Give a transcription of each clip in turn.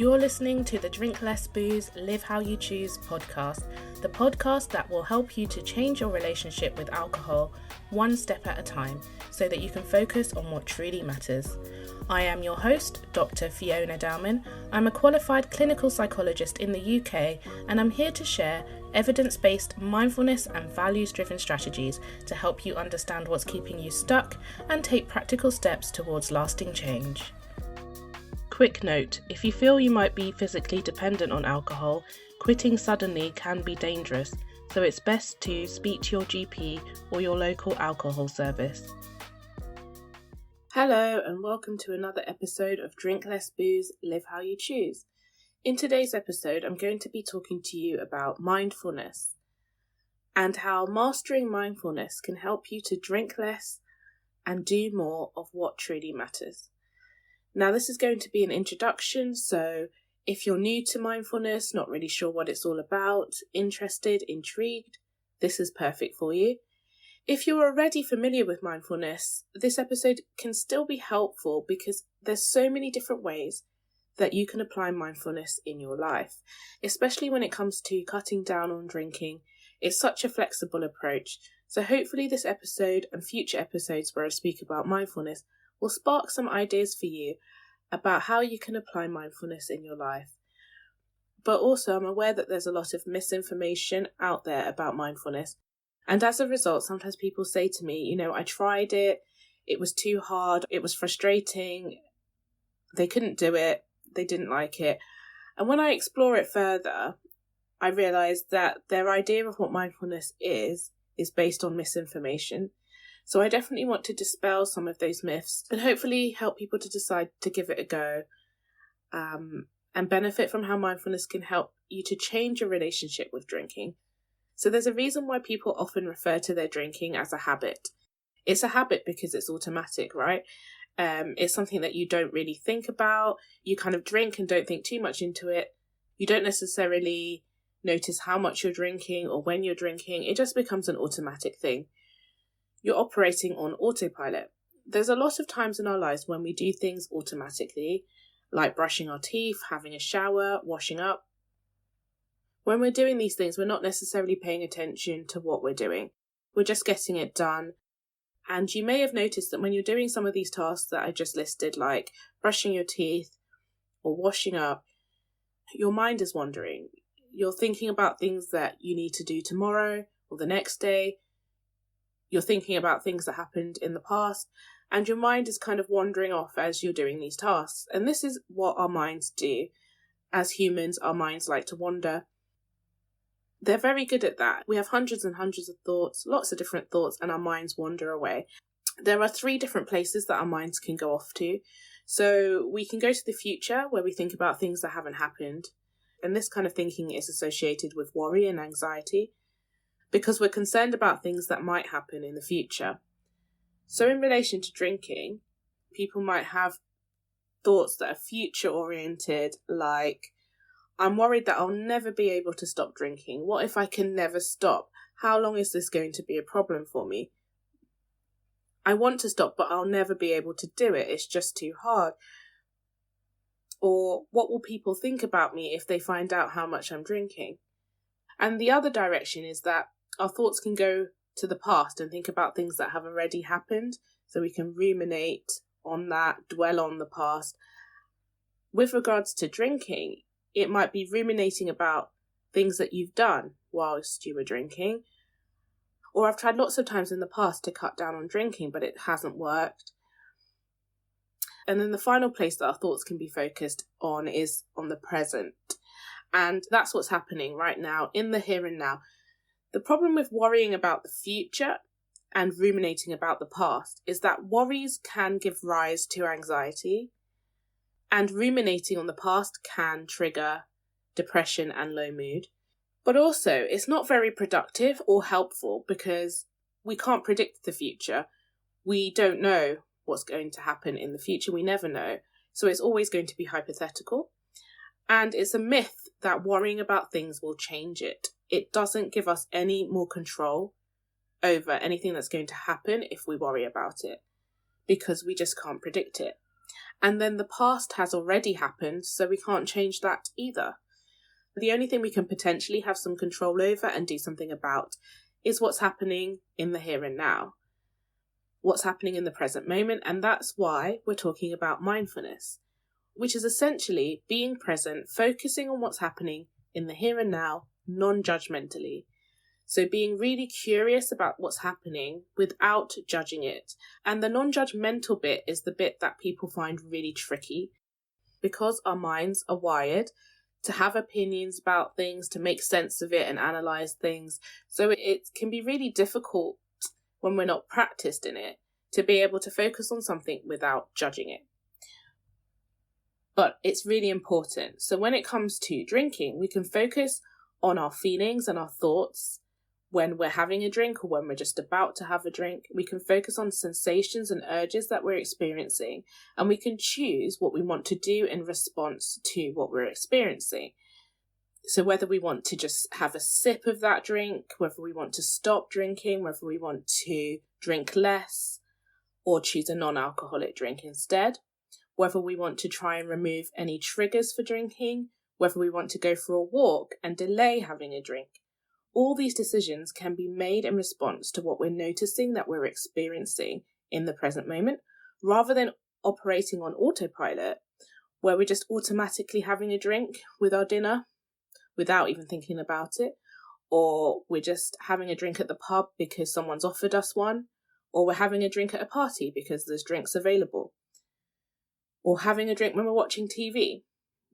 You're listening to the Drink Less Booze, Live How You Choose podcast, the podcast that will help you to change your relationship with alcohol one step at a time so that you can focus on what truly matters. I am your host, Dr. Fiona Dowman. I'm a qualified clinical psychologist in the UK, and I'm here to share evidence-based mindfulness and values-driven strategies to help you understand what's keeping you stuck and take practical steps towards lasting change. Quick note, if you feel you might be physically dependent on alcohol, quitting suddenly can be dangerous, so it's best to speak to your GP or your local alcohol service. Hello and welcome to another episode of Drink Less Booze, Live How You Choose. In today's episode, I'm going to be talking to you about mindfulness and how mastering mindfulness can help you to drink less and do more of what truly matters. Now, this is going to be an introduction, so if you're new to mindfulness, not really sure what it's all about, interested, intrigued, this is perfect for you. If you're already familiar with mindfulness, this episode can still be helpful because there's so many different ways that you can apply mindfulness in your life, especially when it comes to cutting down on drinking. It's such a flexible approach, so hopefully this episode and future episodes where I speak about mindfulness will spark some ideas for you about how you can apply mindfulness in your life. But also, I'm aware that there's a lot of misinformation out there about mindfulness. And as a result, sometimes people say to me, I tried it, it was too hard, it was frustrating, they couldn't do it, they didn't like it. And when I explore it further, I realise that their idea of what mindfulness is based on misinformation. So I definitely want to dispel some of those myths and hopefully help people to decide to give it a go and benefit from how mindfulness can help you to change your relationship with drinking. So there's a reason why people often refer to their drinking as a habit. It's a habit because it's automatic, right? It's something that you don't really think about. You kind of drink and don't think too much into it. You don't necessarily notice how much you're drinking or when you're drinking. It just becomes an automatic thing. You're operating on autopilot. There's a lot of times in our lives when we do things automatically, like brushing our teeth, having a shower, washing up. When we're doing these things, we're not necessarily paying attention to what we're doing. We're just getting it done. And you may have noticed that when you're doing some of these tasks that I just listed, like brushing your teeth or washing up, your mind is wandering. You're thinking about things that you need to do tomorrow or the next day. You're thinking about things that happened in the past, and your mind is kind of wandering off as you're doing these tasks. And this is what our minds do. As humans, our minds like to wander. They're very good at that. We have hundreds and hundreds of thoughts, lots of different thoughts, and our minds wander away. There are 3 different places that our minds can go off to. So we can go to the future, where we think about things that haven't happened. And this kind of thinking is associated with worry and anxiety, because we're concerned about things that might happen in the future. So in relation to drinking, people might have thoughts that are future-oriented, like, I'm worried that I'll never be able to stop drinking. What if I can never stop? How long is this going to be a problem for me? I want to stop, but I'll never be able to do it. It's just too hard. Or what will people think about me if they find out how much I'm drinking? And the other direction is that our thoughts can go to the past and think about things that have already happened, so we can ruminate on that, dwell on the past. With regards to drinking, it might be ruminating about things that you've done whilst you were drinking. Or I've tried lots of times in the past to cut down on drinking, but it hasn't worked. And then the final place that our thoughts can be focused on is on the present. And that's what's happening right now, in the here and now. The problem with worrying about the future and ruminating about the past is that worries can give rise to anxiety, and ruminating on the past can trigger depression and low mood. But also, it's not very productive or helpful because we can't predict the future. We don't know what's going to happen in the future. We never know. So it's always going to be hypothetical. And it's a myth that worrying about things will change it. It doesn't give us any more control over anything that's going to happen if we worry about it, because we just can't predict it. And then the past has already happened, so we can't change that either. The only thing we can potentially have some control over and do something about is what's happening in the here and now, what's happening in the present moment, and that's why we're talking about mindfulness, which is essentially being present, focusing on what's happening in the here and now, non-judgmentally. So being really curious about what's happening without judging it. And the non-judgmental bit is the bit that people find really tricky, because our minds are wired to have opinions about things, to make sense of it and analyze things. So it can be really difficult when we're not practiced in it to be able to focus on something without judging it. But it's really important. So when it comes to drinking, we can focus on our feelings and our thoughts when we're having a drink or when we're just about to have a drink. We can focus on sensations and urges that we're experiencing, and we can choose what we want to do in response to what we're experiencing. So whether we want to just have a sip of that drink, whether we want to stop drinking, whether we want to drink less or choose a non-alcoholic drink instead, whether we want to try and remove any triggers for drinking, whether we want to go for a walk and delay having a drink. All these decisions can be made in response to what we're noticing that we're experiencing in the present moment, rather than operating on autopilot, where we're just automatically having a drink with our dinner without even thinking about it, or we're just having a drink at the pub because someone's offered us one, or we're having a drink at a party because there's drinks available, or having a drink when we're watching TV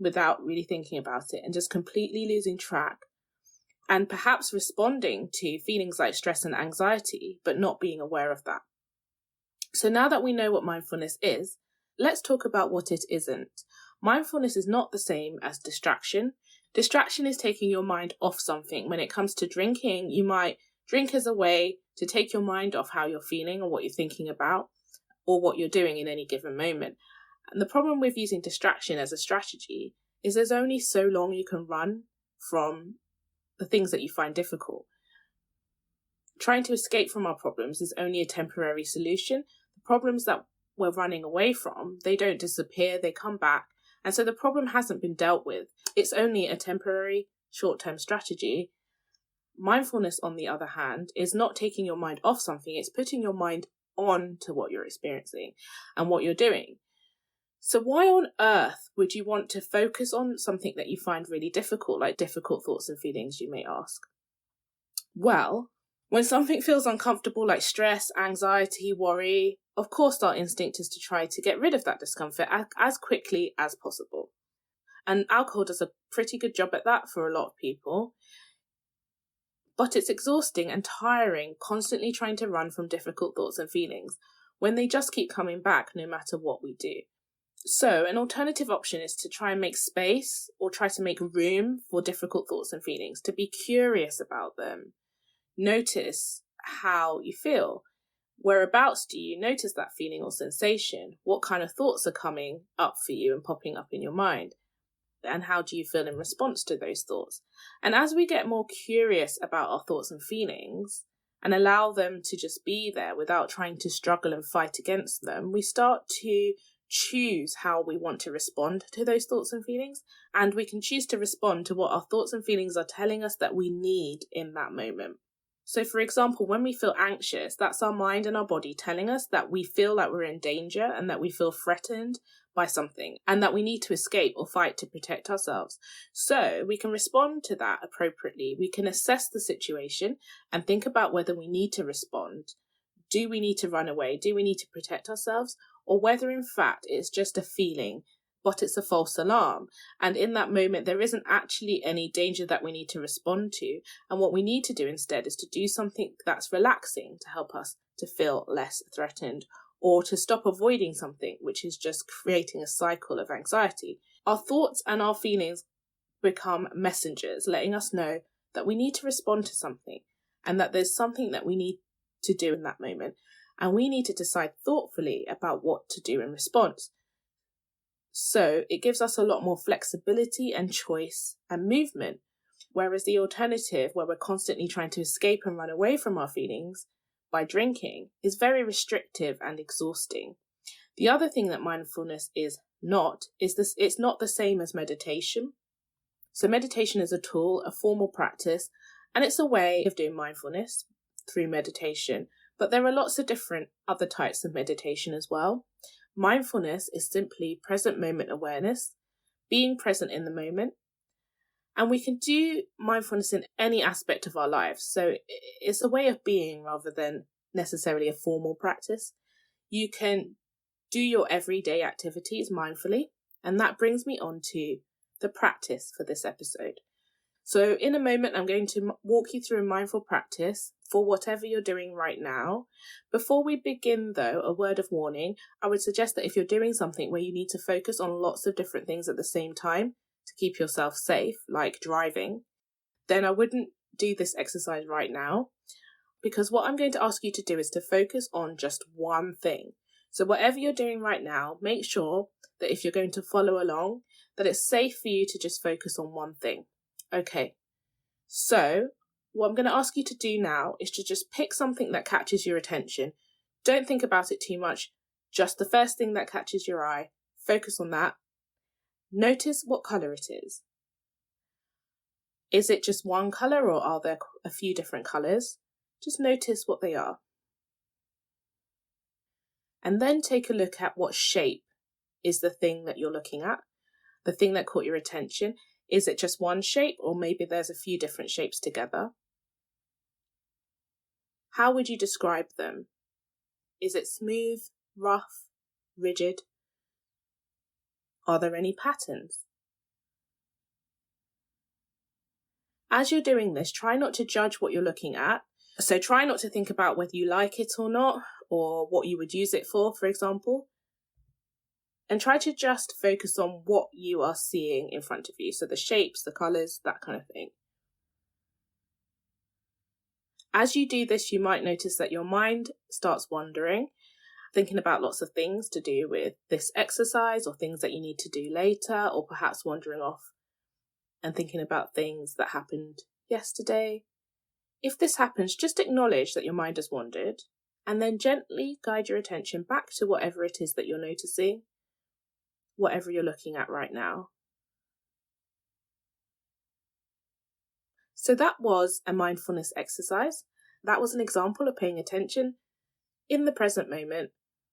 without really thinking about it and just completely losing track. And perhaps responding to feelings like stress and anxiety, but not being aware of that. So now that we know what mindfulness is, let's talk about what it isn't. Mindfulness is not the same as distraction. Distraction is taking your mind off something. When it comes to drinking, you might drink as a way to take your mind off how you're feeling or what you're thinking about or what you're doing in any given moment. And the problem with using distraction as a strategy is there's only so long you can run from the things that you find difficult. Trying to escape from our problems is only a temporary solution. The problems that we're running away from, they don't disappear, they come back. And so the problem hasn't been dealt with. It's only a temporary, short-term strategy. Mindfulness, on the other hand, is not taking your mind off something. It's putting your mind on to what you're experiencing and what you're doing. So why on earth would you want to focus on something that you find really difficult, like difficult thoughts and feelings, you may ask? Well, when something feels uncomfortable, like stress, anxiety, worry, of course our instinct is to try to get rid of that discomfort as quickly as possible. And alcohol does a pretty good job at that for a lot of people. But it's exhausting and tiring, constantly trying to run from difficult thoughts and feelings when they just keep coming back no matter what we do. So an alternative option is to try and make space or try to make room for difficult thoughts and feelings, to be curious about them. Notice how you feel. Whereabouts do you notice that feeling or sensation? What kind of thoughts are coming up for you and popping up in your mind? And how do you feel in response to those thoughts? And as we get more curious about our thoughts and feelings and allow them to just be there without trying to struggle and fight against them, we start to choose how we want to respond to those thoughts and feelings, and we can choose to respond to what our thoughts and feelings are telling us that we need in that moment. So for example, when we feel anxious, that's our mind and our body telling us that we feel like we're in danger and that we feel threatened by something and that we need to escape or fight to protect ourselves. So we can respond to that appropriately. We can assess the situation and think about whether we need to respond. Do we need to run away? Do we need to protect ourselves? Or whether in fact it's just a feeling, but it's a false alarm. And in that moment, there isn't actually any danger that we need to respond to. And what we need to do instead is to do something that's relaxing to help us to feel less threatened, or to stop avoiding something, which is just creating a cycle of anxiety. Our thoughts and our feelings become messengers, letting us know that we need to respond to something and that there's something that we need to do in that moment. And we need to decide thoughtfully about what to do in response. So it gives us a lot more flexibility and choice and movement, whereas the alternative, where we're constantly trying to escape and run away from our feelings by drinking, is very restrictive and exhausting. The other thing that mindfulness is not, it's not the same as meditation. So meditation is a tool, a formal practice, and it's a way of doing mindfulness through meditation. But there are lots of different other types of meditation as well. Mindfulness is simply present moment awareness, being present in the moment. And we can do mindfulness in any aspect of our lives. So it's a way of being rather than necessarily a formal practice. You can do your everyday activities mindfully. And that brings me on to the practice for this episode. So in a moment, I'm going to walk you through a mindful practice for whatever you're doing right now. Before we begin, though, a word of warning, I would suggest that if you're doing something where you need to focus on lots of different things at the same time to keep yourself safe, like driving, then I wouldn't do this exercise right now, because what I'm going to ask you to do is to focus on just one thing. So whatever you're doing right now, make sure that if you're going to follow along, that it's safe for you to just focus on one thing. Okay, so what I'm going to ask you to do now is to just pick something that catches your attention. Don't think about it too much, just the first thing that catches your eye. Focus on that. Notice what colour it is. Is it just one colour or are there a few different colours? Just notice what they are. And then take a look at what shape is the thing that you're looking at, the thing that caught your attention. Is it just one shape or maybe there's a few different shapes together? How would you describe them? Is it smooth, rough, rigid? Are there any patterns? As you're doing this, try not to judge what you're looking at. So try not to think about whether you like it or not, or what you would use it for example. And try to just focus on what you are seeing in front of you. So the shapes, the colours, that kind of thing. As you do this, you might notice that your mind starts wandering, thinking about lots of things to do with this exercise or things that you need to do later, or perhaps wandering off and thinking about things that happened yesterday. If this happens, just acknowledge that your mind has wandered and then gently guide your attention back to whatever it is that you're noticing, whatever you're looking at right now. So that was a mindfulness exercise. That was an example of paying attention in the present moment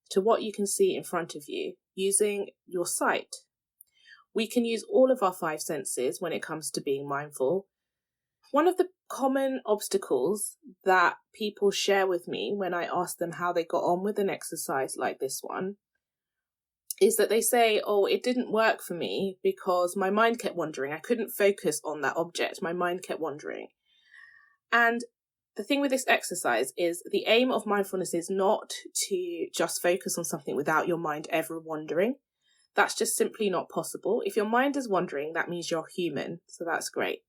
to what you can see in front of you using your sight. We can use all of our 5 senses when it comes to being mindful. One of the common obstacles that people share with me when I ask them how they got on with an exercise like this one is that they say, oh, it didn't work for me because my mind kept wandering. I couldn't focus on that object. My mind kept wandering. And the thing with this exercise is the aim of mindfulness is not to just focus on something without your mind ever wandering. That's just simply not possible. If your mind is wandering, that means you're human. So that's great.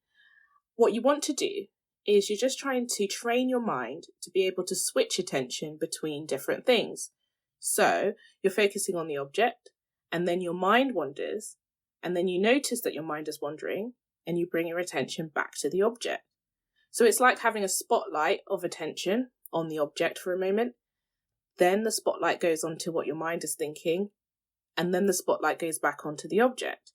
What you want to do is you're just trying to train your mind to be able to switch attention between different things. So you're focusing on the object and then your mind wanders and then you notice that your mind is wandering and you bring your attention back to the object. So it's like having a spotlight of attention on the object for a moment. Then the spotlight goes onto what your mind is thinking and then the spotlight goes back onto the object.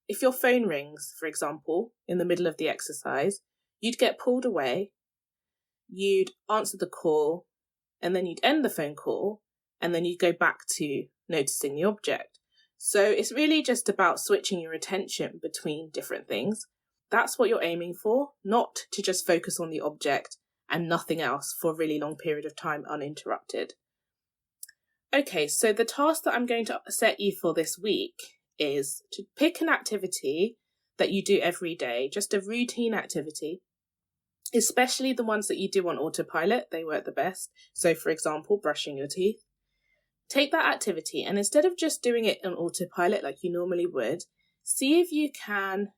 If your phone rings, for example, in the middle of the exercise, you'd get pulled away, you'd answer the call, and then you'd end the phone call, and then you'd go back to noticing the object. So it's really just about switching your attention between different things. That's what you're aiming for, not to just focus on the object and nothing else for a really long period of time uninterrupted. Okay, so the task that I'm going to set you for this week is to pick an activity that you do every day, just a routine activity, especially the ones that you do on autopilot. They work the best. So for example, brushing your teeth. Take that activity and instead of just doing it on autopilot like you normally would, see if you can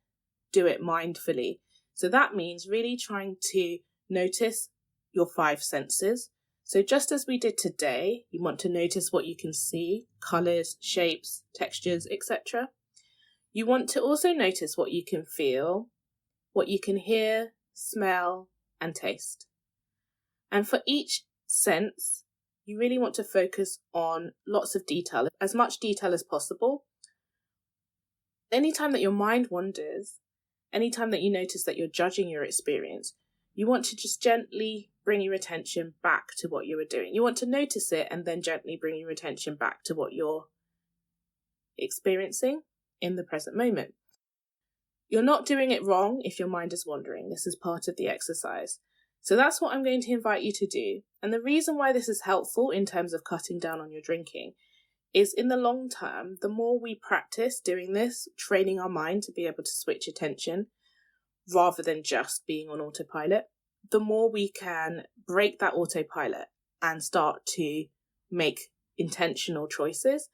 do it mindfully. So that means really trying to notice your 5 senses. So just as we did today, you want to notice what you can see, colours, shapes, textures, etc. You want to also notice what you can feel, what you can hear, smell, and taste. And for each sense, you really want to focus on lots of detail, as much detail as possible. Anytime that your mind wanders, anytime that you notice that you're judging your experience, you want to just gently bring your attention back to what you were doing. You want to notice it and then gently bring your attention back to what you're experiencing in the present moment. You're not doing it wrong if your mind is wandering. This is part of the exercise. So that's what I'm going to invite you to do. And the reason why this is helpful in terms of cutting down on your drinking is in the long term, the more we practice doing this, training our mind to be able to switch attention rather than just being on autopilot, the more we can break that autopilot and start to make intentional choices.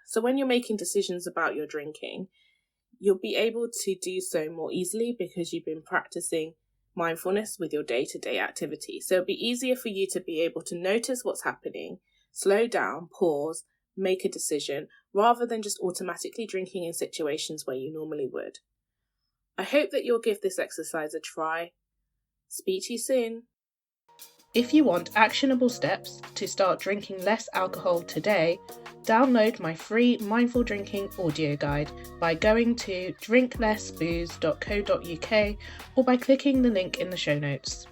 So when you're making decisions about your drinking, you'll be able to do so more easily because you've been practicing mindfulness with your day-to-day activity. So it'll be easier for you to be able to notice what's happening, slow down, pause, make a decision, rather than just automatically drinking in situations where you normally would. I hope that you'll give this exercise a try. Speak to you soon. If you want actionable steps to start drinking less alcohol today, download my free mindful drinking audio guide by going to drinklessbooze.co.uk or by clicking the link in the show notes.